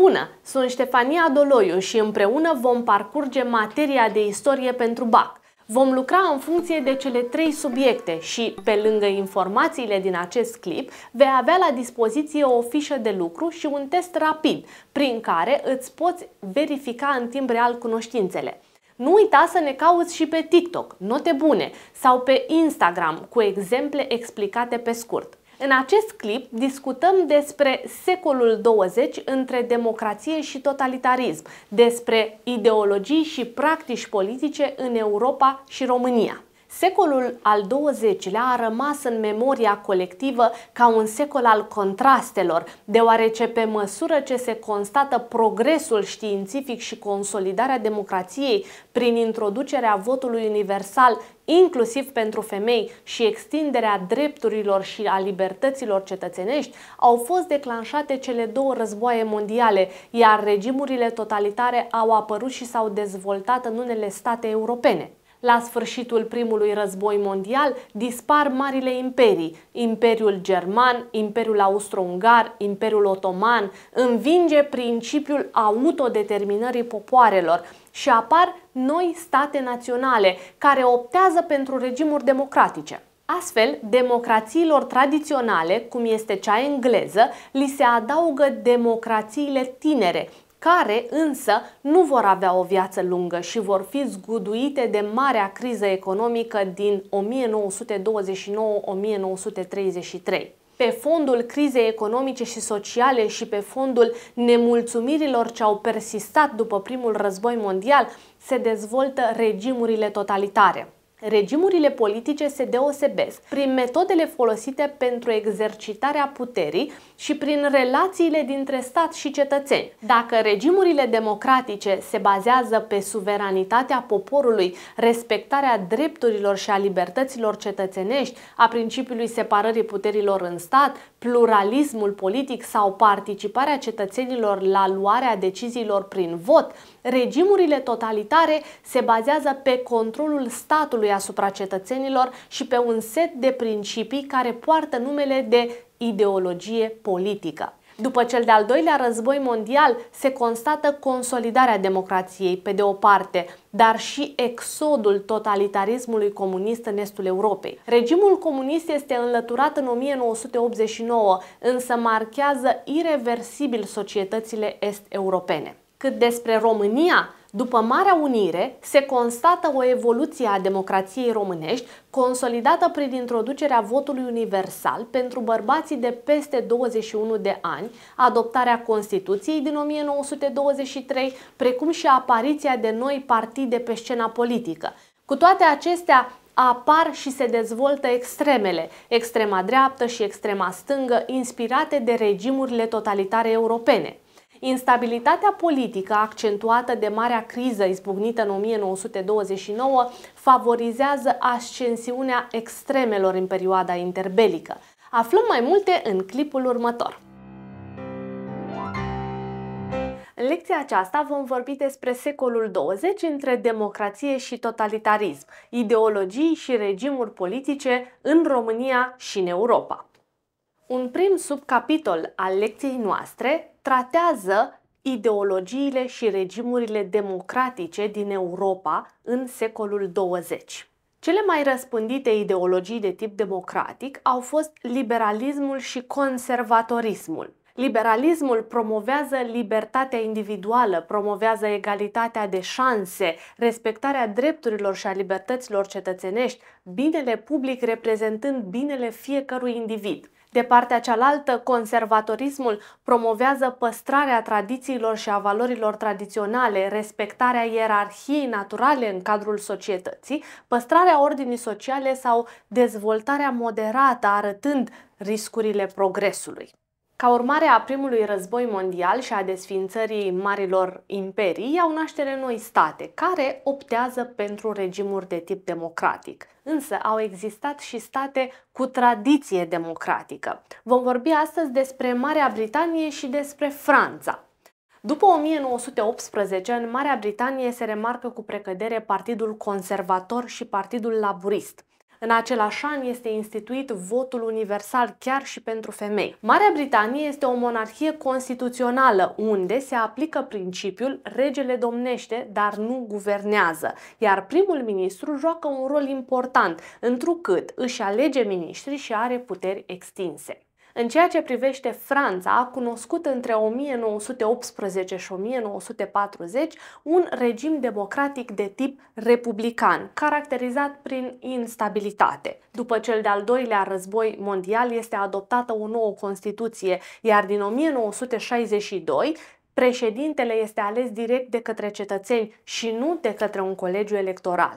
Bună! Sunt Ștefania Doloiu și împreună vom parcurge materia de istorie pentru BAC. Vom lucra în funcție de cele 3 subiecte și, pe lângă informațiile din acest clip, vei avea la dispoziție o fișă de lucru și un test rapid, prin care îți poți verifica în timp real cunoștințele. Nu uita să ne cauți și pe TikTok, note bune, sau pe Instagram, cu exemple explicate pe scurt. În acest clip discutăm despre secolul 20 între democrație și totalitarism, despre ideologii și practici politice în Europa și România. Secolul al XX-lea a rămas în memoria colectivă ca un secol al contrastelor, deoarece pe măsură ce se constată progresul științific și consolidarea democrației prin introducerea votului universal, inclusiv pentru femei, și extinderea drepturilor și a libertăților cetățenești, au fost declanșate cele 2 războaie mondiale, iar regimurile totalitare au apărut și s-au dezvoltat în unele state europene. La sfârșitul primului război mondial dispar marile imperii, Imperiul German, Imperiul Austro-Ungar, Imperiul Otoman, învinge principiul autodeterminării popoarelor și apar noi state naționale care optează pentru regimuri democratice. Astfel, democrațiilor tradiționale, cum este cea engleză, li se adaugă democrațiile tinere, care însă nu vor avea o viață lungă și vor fi zguduite de marea criză economică din 1929-1933. Pe fondul crizei economice și sociale și pe fondul nemulțumirilor ce au persistat după primul război mondial, se dezvoltă regimurile totalitare. Regimurile politice se deosebesc prin metodele folosite pentru exercitarea puterii și prin relațiile dintre stat și cetățeni. Dacă regimurile democratice se bazează pe suveranitatea poporului, respectarea drepturilor și a libertăților cetățenești, a principiului separării puterilor în stat, pluralismul politic sau participarea cetățenilor la luarea deciziilor prin vot, regimurile totalitare se bazează pe controlul statului asupra cetățenilor și pe un set de principii care poartă numele de ideologie politică. După cel de-al doilea război mondial se constată consolidarea democrației pe de o parte, dar și exodul totalitarismului comunist în estul Europei. Regimul comunist este înlăturat în 1989, însă marchează ireversibil societățile est-europene. Cât despre România, după Marea Unire, se constată o evoluție a democrației românești, consolidată prin introducerea votului universal pentru bărbații de peste 21 de ani, adoptarea Constituției din 1923, precum și apariția de noi partide pe scena politică. Cu toate acestea, apar și se dezvoltă extremele, extrema dreaptă și extrema stângă, inspirate de regimurile totalitare europene. Instabilitatea politică accentuată de marea criză izbucnită în 1929 favorizează ascensiunea extremelor în perioada interbelică. Aflăm mai multe în clipul următor. În lecția aceasta vom vorbi despre secolul 20 între democrație și totalitarism, ideologii și regimuri politice în România și în Europa. Un prim subcapitol al lecției noastre tratează ideologiile și regimurile democratice din Europa în secolul 20. Cele mai răspândite ideologii de tip democratic au fost liberalismul și conservatorismul. Liberalismul promovează libertatea individuală, promovează egalitatea de șanse, respectarea drepturilor și a libertăților cetățenești, binele public reprezentând binele fiecărui individ. De partea cealaltă, conservatorismul promovează păstrarea tradițiilor și a valorilor tradiționale, respectarea ierarhiei naturale în cadrul societății, păstrarea ordinii sociale sau dezvoltarea moderată, arătând riscurile progresului. Ca urmare a primului război mondial și a desființării marilor imperii, iau naștere noi state, care optează pentru regimuri de tip democratic. Însă au existat și state cu tradiție democratică. Vom vorbi astăzi despre Marea Britanie și despre Franța. După 1918, în Marea Britanie se remarcă cu precădere Partidul Conservator și Partidul Laburist. În același an este instituit votul universal chiar și pentru femei. Marea Britanie este o monarhie constituțională unde se aplică principiul regele domnește, dar nu guvernează, iar primul ministru joacă un rol important, întrucât își alege miniștri și are puteri extinse. În ceea ce privește Franța, a cunoscut între 1918 și 1940 un regim democratic de tip republican, caracterizat prin instabilitate. După cel de-al doilea război mondial este adoptată o nouă Constituție, iar din 1962 președintele este ales direct de către cetățeni și nu de către un colegiu electoral.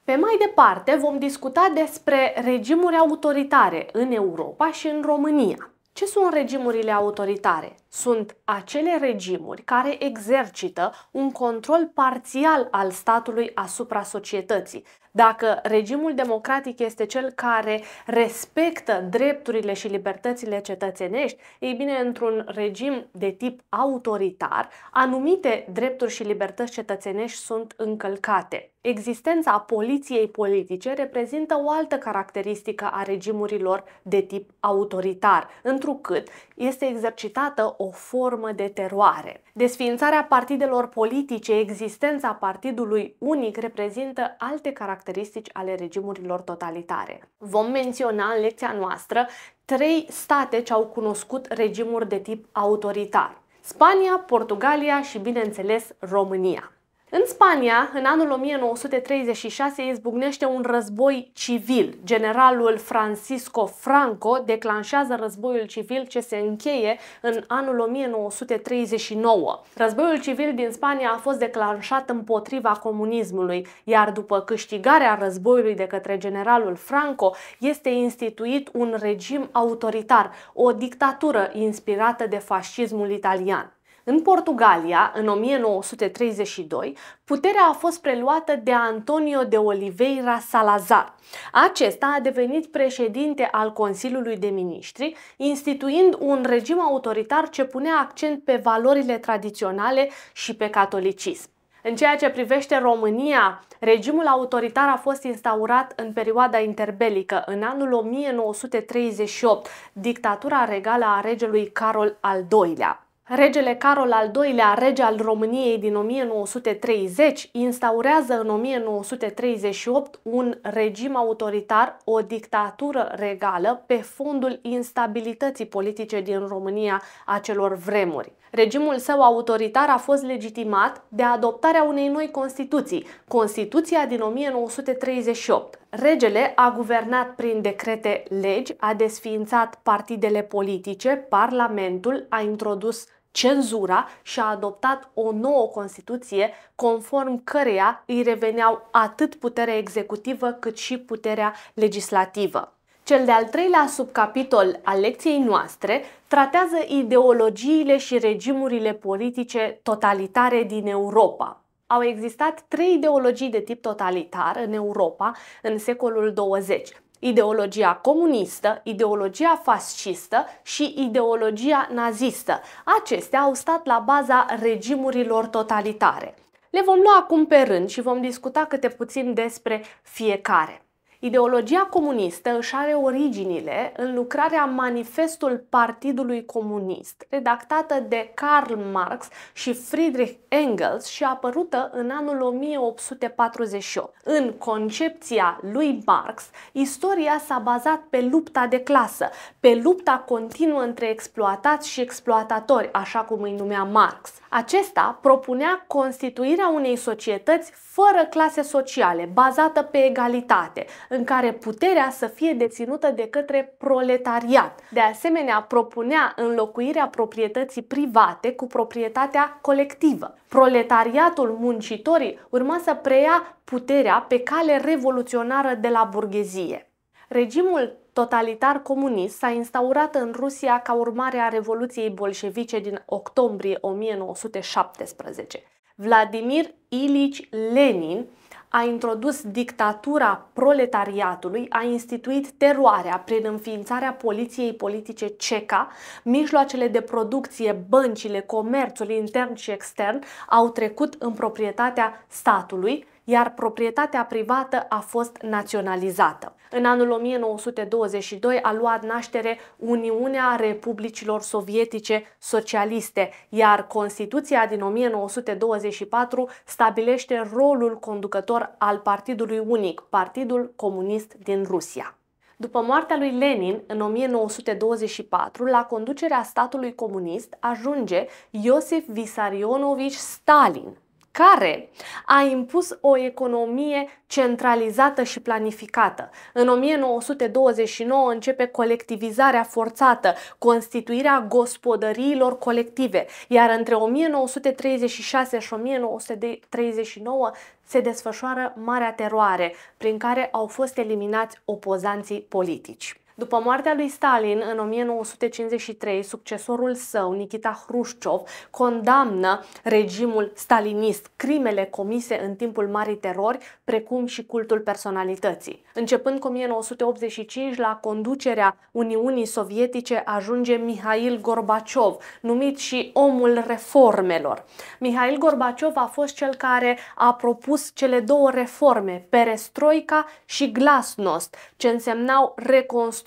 Pe mai departe vom discuta despre regimuri autoritare în Europa și în România. Ce sunt regimurile autoritare? Sunt acele regimuri care exercită un control parțial al statului asupra societății. Dacă regimul democratic este cel care respectă drepturile și libertățile cetățenești, ei bine, într-un regim de tip autoritar, anumite drepturi și libertăți cetățenești sunt încălcate. Existența poliției politice reprezintă o altă caracteristică a regimurilor de tip autoritar, întrucât este exercitată o formă de teroare. Desființarea partidelor politice, existența partidului unic reprezintă alte caracteristici ale regimurilor totalitare. Vom menționa în lecția noastră 3 state ce au cunoscut regimuri de tip autoritar: Spania, Portugalia și, bineînțeles, România. În Spania, în anul 1936, izbucnește un război civil. Generalul Francisco Franco declanșează războiul civil ce se încheie în anul 1939. Războiul civil din Spania a fost declanșat împotriva comunismului, iar după câștigarea războiului de către generalul Franco, este instituit un regim autoritar, o dictatură inspirată de fascismul italian. În Portugalia, în 1932, puterea a fost preluată de António de Oliveira Salazar. Acesta a devenit președinte al Consiliului de Ministri, instituind un regim autoritar ce punea accent pe valorile tradiționale și pe catolicism. În ceea ce privește România, regimul autoritar a fost instaurat în perioada interbelică, în anul 1938, dictatura regală a regelui Carol al II-lea. Regele Carol al II-lea, rege al României din 1930, instaurează în 1938 un regim autoritar, o dictatură regală, pe fondul instabilității politice din România acelor vremuri. Regimul său autoritar a fost legitimat de adoptarea unei noi Constituții, Constituția din 1938. Regele a guvernat prin decrete legi, a desființat partidele politice, Parlamentul a introdus cenzura și a adoptat o nouă Constituție conform căreia îi reveneau atât puterea executivă cât și puterea legislativă. Cel de-al treilea subcapitol al lecției noastre tratează ideologiile și regimurile politice totalitare din Europa. Au existat 3 ideologii de tip totalitar în Europa în secolul 20. Ideologia comunistă, ideologia fascistă și ideologia nazistă. Acestea au stat la baza regimurilor totalitare. Le vom lua acum pe rând și vom discuta câte puțin despre fiecare. Ideologia comunistă își are originile în lucrarea Manifestul Partidului Comunist, redactată de Karl Marx și Friedrich Engels și apărută în anul 1848. În concepția lui Marx, istoria s-a bazat pe lupta de clasă, pe lupta continuă între exploatați și exploatatori, așa cum îi numea Marx. Acesta propunea constituirea unei societăți fără clase sociale, bazată pe egalitate, în care puterea să fie deținută de către proletariat. De asemenea, propunea înlocuirea proprietății private cu proprietatea colectivă. Proletariatul, muncitorii, urma să preia puterea pe cale revoluționară de la burghezie. Regimul totalitar comunist s-a instaurat în Rusia ca urmare a Revoluției bolșevice din octombrie 1917. Vladimir Ilici Lenin a introdus dictatura proletariatului, a instituit teroarea prin înființarea poliției politice CECA, mijloacele de producție, băncile, comerțul intern și extern au trecut în proprietatea statului, iar proprietatea privată a fost naționalizată. În anul 1922 a luat naștere Uniunea Republicilor Sovietice Socialiste, iar Constituția din 1924 stabilește rolul conducător al Partidului Unic, Partidul Comunist din Rusia. După moartea lui Lenin, în 1924, la conducerea statului comunist ajunge Iosif Vissarionovici Stalin, care a impus o economie centralizată și planificată. În 1929 începe colectivizarea forțată, constituirea gospodăriilor colective, iar între 1936 și 1939 se desfășoară Marea Teroare, prin care au fost eliminați opozanții politici. După moartea lui Stalin, în 1953, succesorul său, Nikita Hrușciov, condamnă regimul stalinist, crimele comise în timpul Marii Terori, precum și cultul personalității. Începând cu 1985, la conducerea Uniunii Sovietice ajunge Mihail Gorbaciov, numit și omul reformelor. Mihail Gorbaciov a fost cel care a propus cele două reforme, perestroica și glasnost, ce însemnau reconstrucție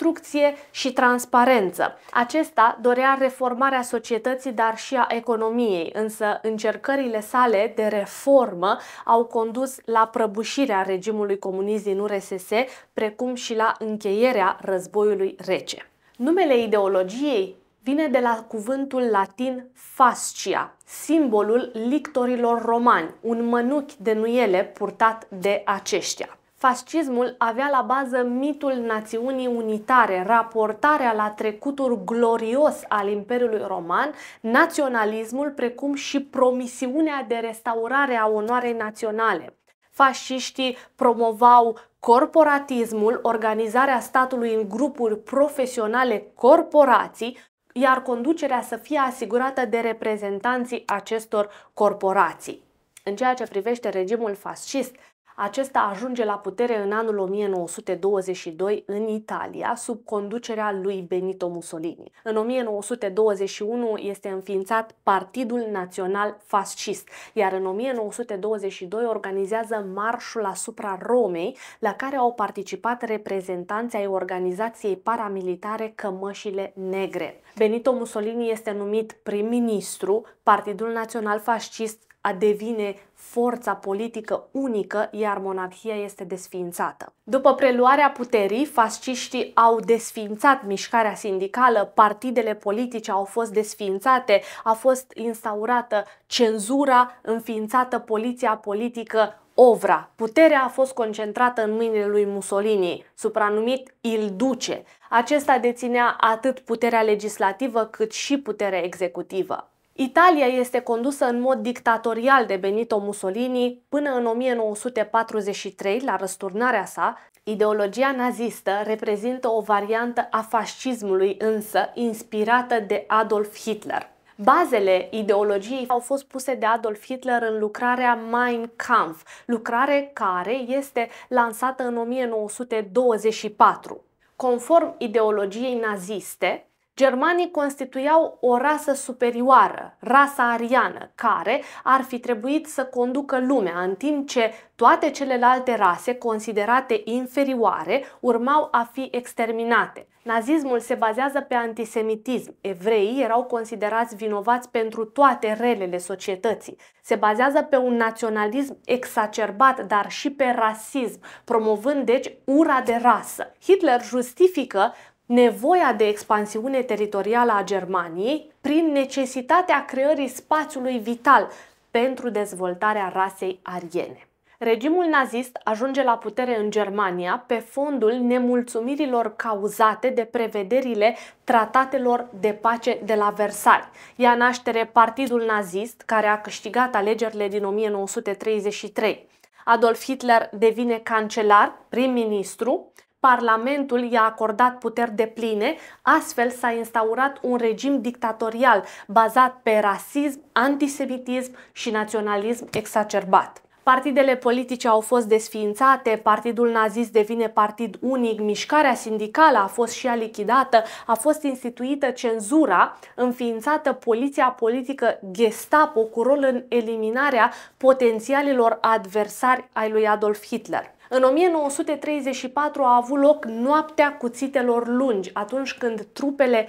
și transparență. Acesta dorea reformarea societății, dar și a economiei, însă încercările sale de reformă au condus la prăbușirea regimului comunist din URSS, precum și la încheierea războiului rece. Numele ideologiei vine de la cuvântul latin fascia, simbolul lictorilor romani, un mănuchi de nuiele purtat de aceștia. Fascismul avea la bază mitul națiunii unitare, raportarea la trecutul glorios al Imperiului Roman, naționalismul, precum și promisiunea de restaurare a onoarei naționale. Fasciștii promovau corporatismul, organizarea statului în grupuri profesionale, corporații, iar conducerea să fie asigurată de reprezentanții acestor corporații. În ceea ce privește regimul fascist, acesta ajunge la putere în anul 1922 în Italia, sub conducerea lui Benito Mussolini. În 1921 este înființat Partidul Național Fascist, iar în 1922 organizează Marșul asupra Romei, la care au participat reprezentanți ai organizației paramilitare Cămășile Negre. Benito Mussolini este numit prim-ministru, Partidul Național Fascist devine forța politică unică, iar monarhia este desființată. După preluarea puterii, fasciștii au desființat mișcarea sindicală, partidele politice au fost desființate, a fost instaurată cenzura, înființată poliția politică Ovra. Puterea a fost concentrată în mâinile lui Mussolini, supranumit Il Duce. Acesta deținea atât puterea legislativă cât și puterea executivă. Italia este condusă în mod dictatorial de Benito Mussolini până în 1943, la răsturnarea sa. Ideologia nazistă reprezintă o variantă a fascismului, însă inspirată de Adolf Hitler. Bazele ideologiei au fost puse de Adolf Hitler în lucrarea Mein Kampf, lucrare care este lansată în 1924. Conform ideologiei naziste, germanii constituiau o rasă superioară, rasa ariană, care ar fi trebuit să conducă lumea, în timp ce toate celelalte rase, considerate inferioare, urmau a fi exterminate. Nazismul se bazează pe antisemitism. Evreii erau considerați vinovați pentru toate relele societății. Se bazează pe un naționalism exacerbat, dar și pe rasism, promovând deci ura de rasă. Hitler justifică nevoia de expansiune teritorială a Germaniei prin necesitatea creării spațiului vital pentru dezvoltarea rasei ariene. Regimul nazist ajunge la putere în Germania pe fondul nemulțumirilor cauzate de prevederile tratatelor de pace de la Versailles. Ia naștere Partidul Nazist, care a câștigat alegerile din 1933. Adolf Hitler devine cancelar, prim-ministru. Parlamentul i-a acordat puteri depline, astfel s-a instaurat un regim dictatorial bazat pe rasism, antisemitism și naționalism exacerbat. Partidele politice au fost desființate, partidul nazist devine partid unic, mișcarea sindicală a fost și ea lichidată, a fost instituită cenzura, înființată poliția politică Gestapo cu rol în eliminarea potențialilor adversari ai lui Adolf Hitler. În 1934 a avut loc Noaptea Cuțitelor Lungi, atunci când trupele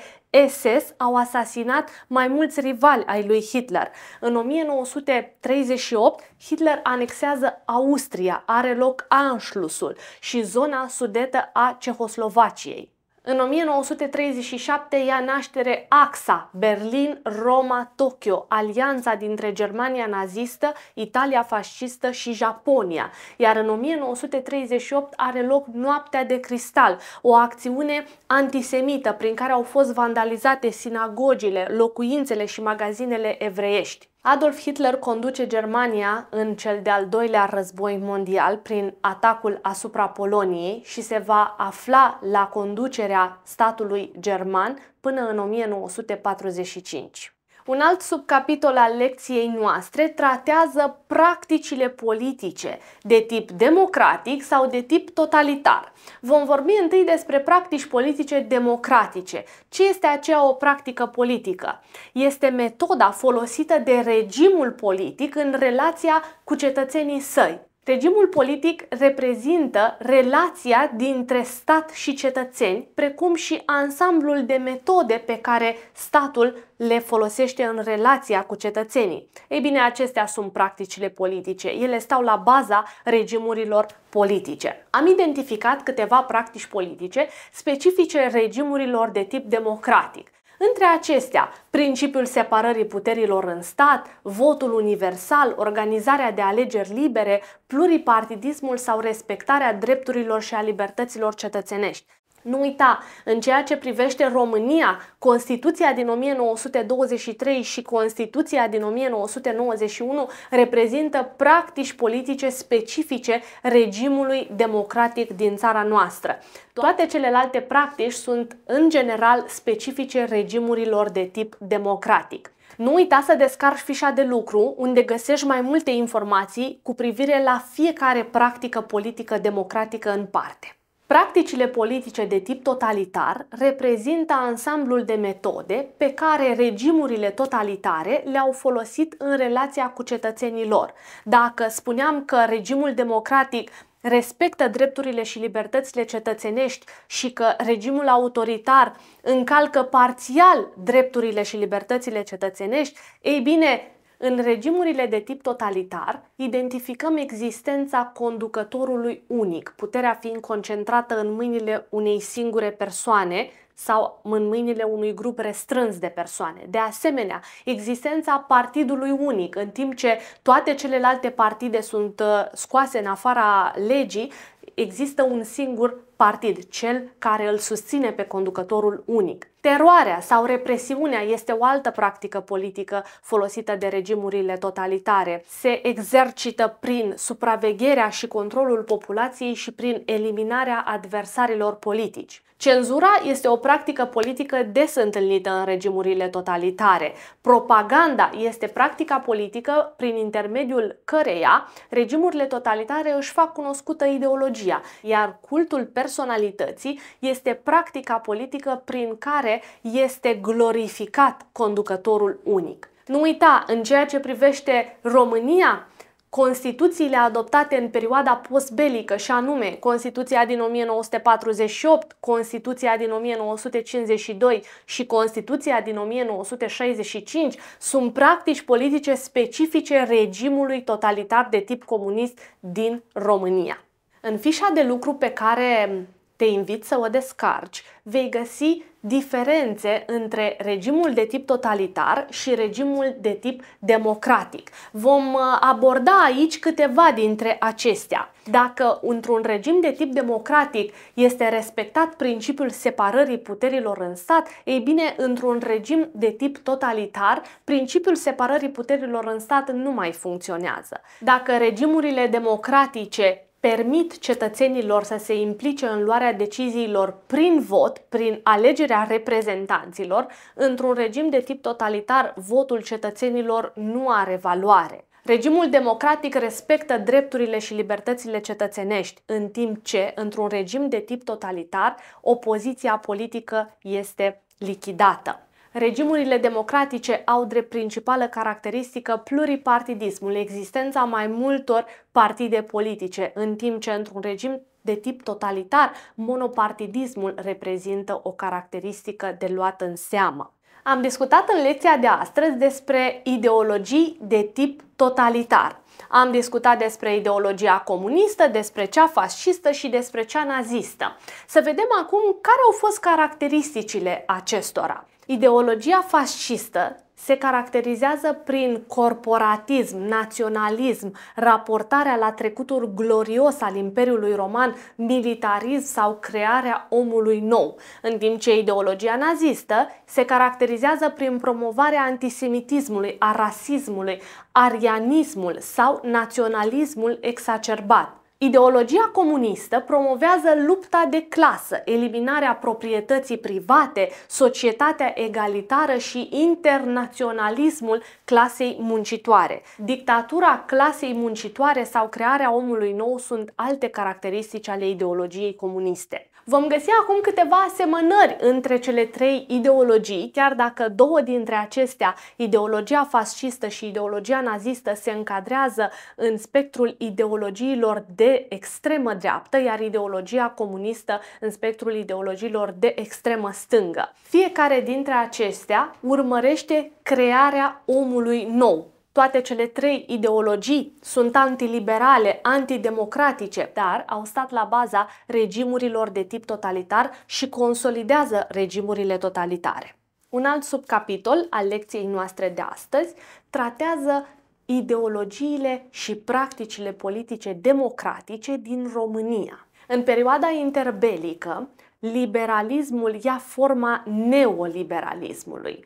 SS au asasinat mai mulți rivali ai lui Hitler. În 1938, Hitler anexează Austria, are loc Anschlussul și zona sudetă a Cehoslovaciei. În 1937 ia naștere AXA, Berlin, Roma, Tokyo, alianța dintre Germania nazistă, Italia fascistă și Japonia. Iar în 1938 are loc Noaptea de Cristal, o acțiune antisemită prin care au fost vandalizate sinagogile, locuințele și magazinele evreiești. Adolf Hitler conduce Germania în cel de-al doilea război mondial prin atacul asupra Poloniei și se va afla la conducerea statului german până în 1945. Un alt subcapitol al lecției noastre tratează practicile politice de tip democratic sau de tip totalitar. Vom vorbi întâi despre practici politice democratice. Ce este aceea o practică politică? Este metoda folosită de regimul politic în relația cu cetățenii săi. Regimul politic reprezintă relația dintre stat și cetățeni, precum și ansamblul de metode pe care statul le folosește în relația cu cetățenii. Ei bine, acestea sunt practicile politice. Ele stau la baza regimurilor politice. Am identificat câteva practici politice specifice regimurilor de tip democratic. Între acestea, principiul separării puterilor în stat, votul universal, organizarea de alegeri libere, pluripartidismul sau respectarea drepturilor și a libertăților cetățenești. Nu uita, în ceea ce privește România, Constituția din 1923 și Constituția din 1991 reprezintă practici politice specifice regimului democratic din țara noastră. Toate celelalte practici sunt, în general, specifice regimurilor de tip democratic. Nu uita să descarci fișa de lucru, unde găsești mai multe informații cu privire la fiecare practică politică democratică în parte. Practicile politice de tip totalitar reprezintă ansamblul de metode pe care regimurile totalitare le-au folosit în relația cu cetățenii lor. Dacă spuneam că regimul democratic respectă drepturile și libertățile cetățenești și că regimul autoritar încalcă parțial drepturile și libertățile cetățenești, ei bine, în regimurile de tip totalitar, identificăm existența conducătorului unic, puterea fiind concentrată în mâinile unei singure persoane sau în mâinile unui grup restrâns de persoane. De asemenea, existența partidului unic, în timp ce toate celelalte partide sunt scoase în afara legii, există un singur partid, cel care îl susține pe conducătorul unic. Teroarea sau represiunea este o altă practică politică folosită de regimurile totalitare. Se exercită prin supravegherea și controlul populației și prin eliminarea adversarilor politici. Cenzura este o practică politică des întâlnită în regimurile totalitare. Propaganda este practica politică prin intermediul căreia regimurile totalitare își fac cunoscută ideologia, iar cultul personalității este practica politică prin care este glorificat conducătorul unic. Nu uita, în ceea ce privește România, Constituțiile adoptate în perioada postbelică, și anume Constituția din 1948, Constituția din 1952 și Constituția din 1965, sunt practici politice specifice regimului totalitar de tip comunist din România. În fișa de lucru pe care te invit să o descarci, vei găsi diferențe între regimul de tip totalitar și regimul de tip democratic. Vom aborda aici câteva dintre acestea. Dacă într-un regim de tip democratic este respectat principiul separării puterilor în stat, ei bine, într-un regim de tip totalitar, principiul separării puterilor în stat nu mai funcționează. Dacă regimurile democratice permit cetățenilor să se implice în luarea deciziilor prin vot, prin alegerea reprezentanților, într-un regim de tip totalitar, votul cetățenilor nu are valoare. Regimul democratic respectă drepturile și libertățile cetățenești, în timp ce, într-un regim de tip totalitar, opoziția politică este lichidată. Regimurile democratice au drept principală caracteristică pluripartidismul, existența mai multor partide politice, în timp ce într-un regim de tip totalitar, monopartidismul reprezintă o caracteristică de luat în seamă. Am discutat în lecția de astăzi despre ideologii de tip totalitar. Am discutat despre ideologia comunistă, despre cea fascistă și despre cea nazistă. Să vedem acum care au fost caracteristicile acestora. Ideologia fascistă se caracterizează prin corporatism, naționalism, raportarea la trecutul glorios al Imperiului Roman, militarism sau crearea omului nou, în timp ce ideologia nazistă se caracterizează prin promovarea antisemitismului, a rasismului, arianismul sau naționalismul exacerbat. Ideologia comunistă promovează lupta de clasă, eliminarea proprietății private, societatea egalitară și internaționalismul clasei muncitoare. Dictatura clasei muncitoare sau crearea omului nou sunt alte caracteristici ale ideologiei comuniste. Vom găsi acum câteva asemănări între cele trei ideologii, chiar dacă două dintre acestea, ideologia fascistă și ideologia nazistă, se încadrează în spectrul ideologiilor de extremă dreaptă, iar ideologia comunistă în spectrul ideologiilor de extremă stângă. Fiecare dintre acestea urmărește crearea omului nou. Toate cele trei ideologii sunt antiliberale, antidemocratice, dar au stat la baza regimurilor de tip totalitar și consolidează regimurile totalitare. Un alt subcapitol al lecției noastre de astăzi tratează ideologiile și practicile politice democratice din România. În perioada interbelică, liberalismul ia forma neoliberalismului.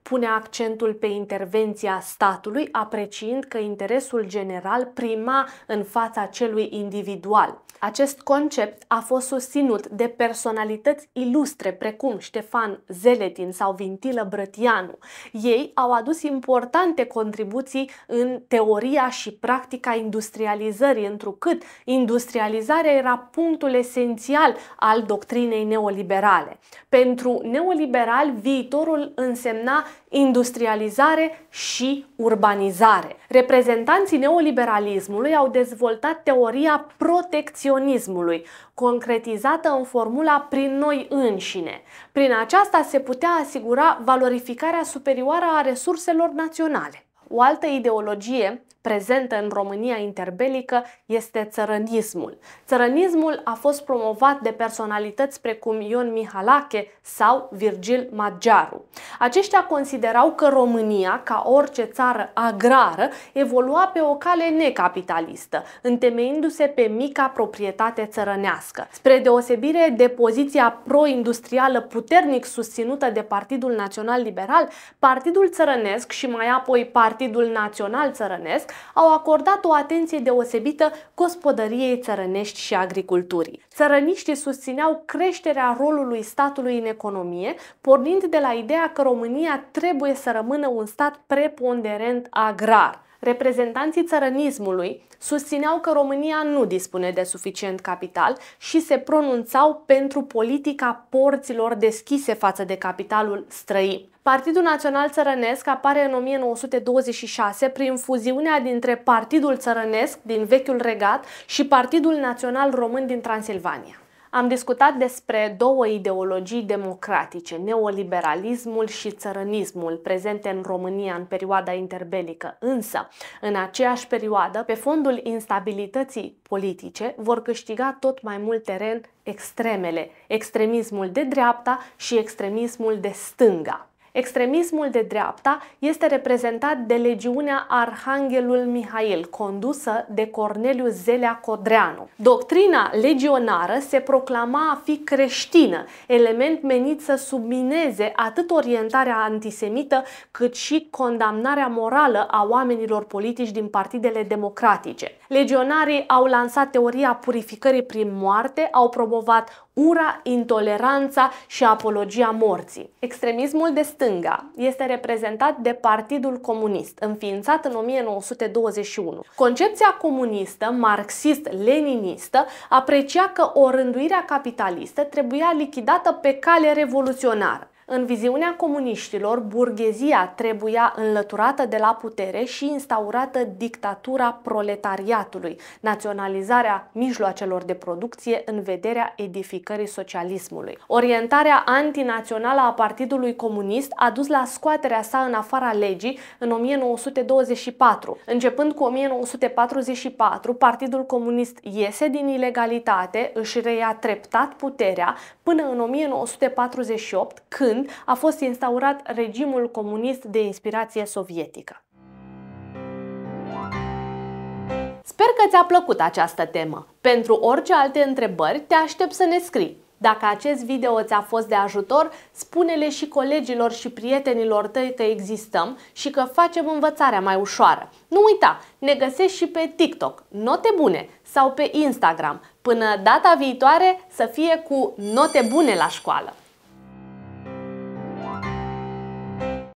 Pune accentul pe intervenția statului, apreciind că interesul general prima în fața celui individual. Acest concept a fost susținut de personalități ilustre precum Ștefan Zeletin sau Vintilă Brătianu. Ei au adus importante contribuții în teoria și practica industrializării, întrucât industrializarea era punctul esențial al doctrinei neoliberale. Pentru neoliberali, viitorul însemna industrializare și urbanizare. Reprezentanții neoliberalismului au dezvoltat teoria protecționismului, concretizată în formula prin noi înșine. Prin aceasta se putea asigura valorificarea superioară a resurselor naționale. O altă ideologie prezentă în România interbelică este țărănismul. Țărănismul a fost promovat de personalități precum Ion Mihalache sau Virgil Maggiaru. Aceștia considerau că România, ca orice țară agrară, evolua pe o cale necapitalistă, întemeindu-se pe mica proprietate țărănească. Spre deosebire de poziția pro-industrială puternic susținută de Partidul Național Liberal, Partidul Țărănesc și mai apoi Partidul Național Țărănesc au acordat o atenție deosebită gospodăriei țărănești și agriculturii. Țărăniștii susțineau creșterea rolului statului în economie, pornind de la ideea că România trebuie să rămână un stat preponderent agrar. Reprezentanții țărănismului susțineau că România nu dispune de suficient capital și se pronunțau pentru politica porților deschise față de capitalul străin. Partidul Național Țărănesc apare în 1926 prin fuziunea dintre Partidul Țărănesc din Vechiul Regat și Partidul Național Român din Transilvania. Am discutat despre două ideologii democratice, neoliberalismul și țărănismul, prezente în România în perioada interbelică. Însă, în aceeași perioadă, pe fondul instabilității politice, vor câștiga tot mai mult teren extremele, extremismul de dreapta și extremismul de stânga. Extremismul de dreapta este reprezentat de legiunea Arhanghelul Mihail, condusă de Corneliu Zelea Codreanu. Doctrina legionară se proclama a fi creștină, element menit să submineze atât orientarea antisemită, cât și condamnarea morală a oamenilor politici din partidele democratice. Legionarii au lansat teoria purificării prin moarte, au promovat ura, intoleranța și apologia morții. Extremismul de stânga este reprezentat de Partidul Comunist, înființat în 1921. Concepția comunistă, marxist-leninistă, aprecia că o rânduire capitalistă trebuia lichidată pe cale revoluționară. În viziunea comuniștilor, burghezia trebuia înlăturată de la putere și instaurată dictatura proletariatului, naționalizarea mijloacelor de producție în vederea edificării socialismului. Orientarea antinațională a Partidului Comunist a dus la scoaterea sa în afara legii în 1924. Începând cu 1944, Partidul Comunist iese din ilegalitate, își reia treptat puterea până în 1948, când a fost instaurat regimul comunist de inspirație sovietică. Sper că ți-a plăcut această temă. Pentru orice alte întrebări, te aștept să ne scrii. Dacă acest video ți-a fost de ajutor, spune-le și colegilor și prietenilor tăi că existăm și că facem învățarea mai ușoară. Nu uita, ne găsești și pe TikTok, Note Bune, sau pe Instagram. Până data viitoare, să fie cu note bune la școală!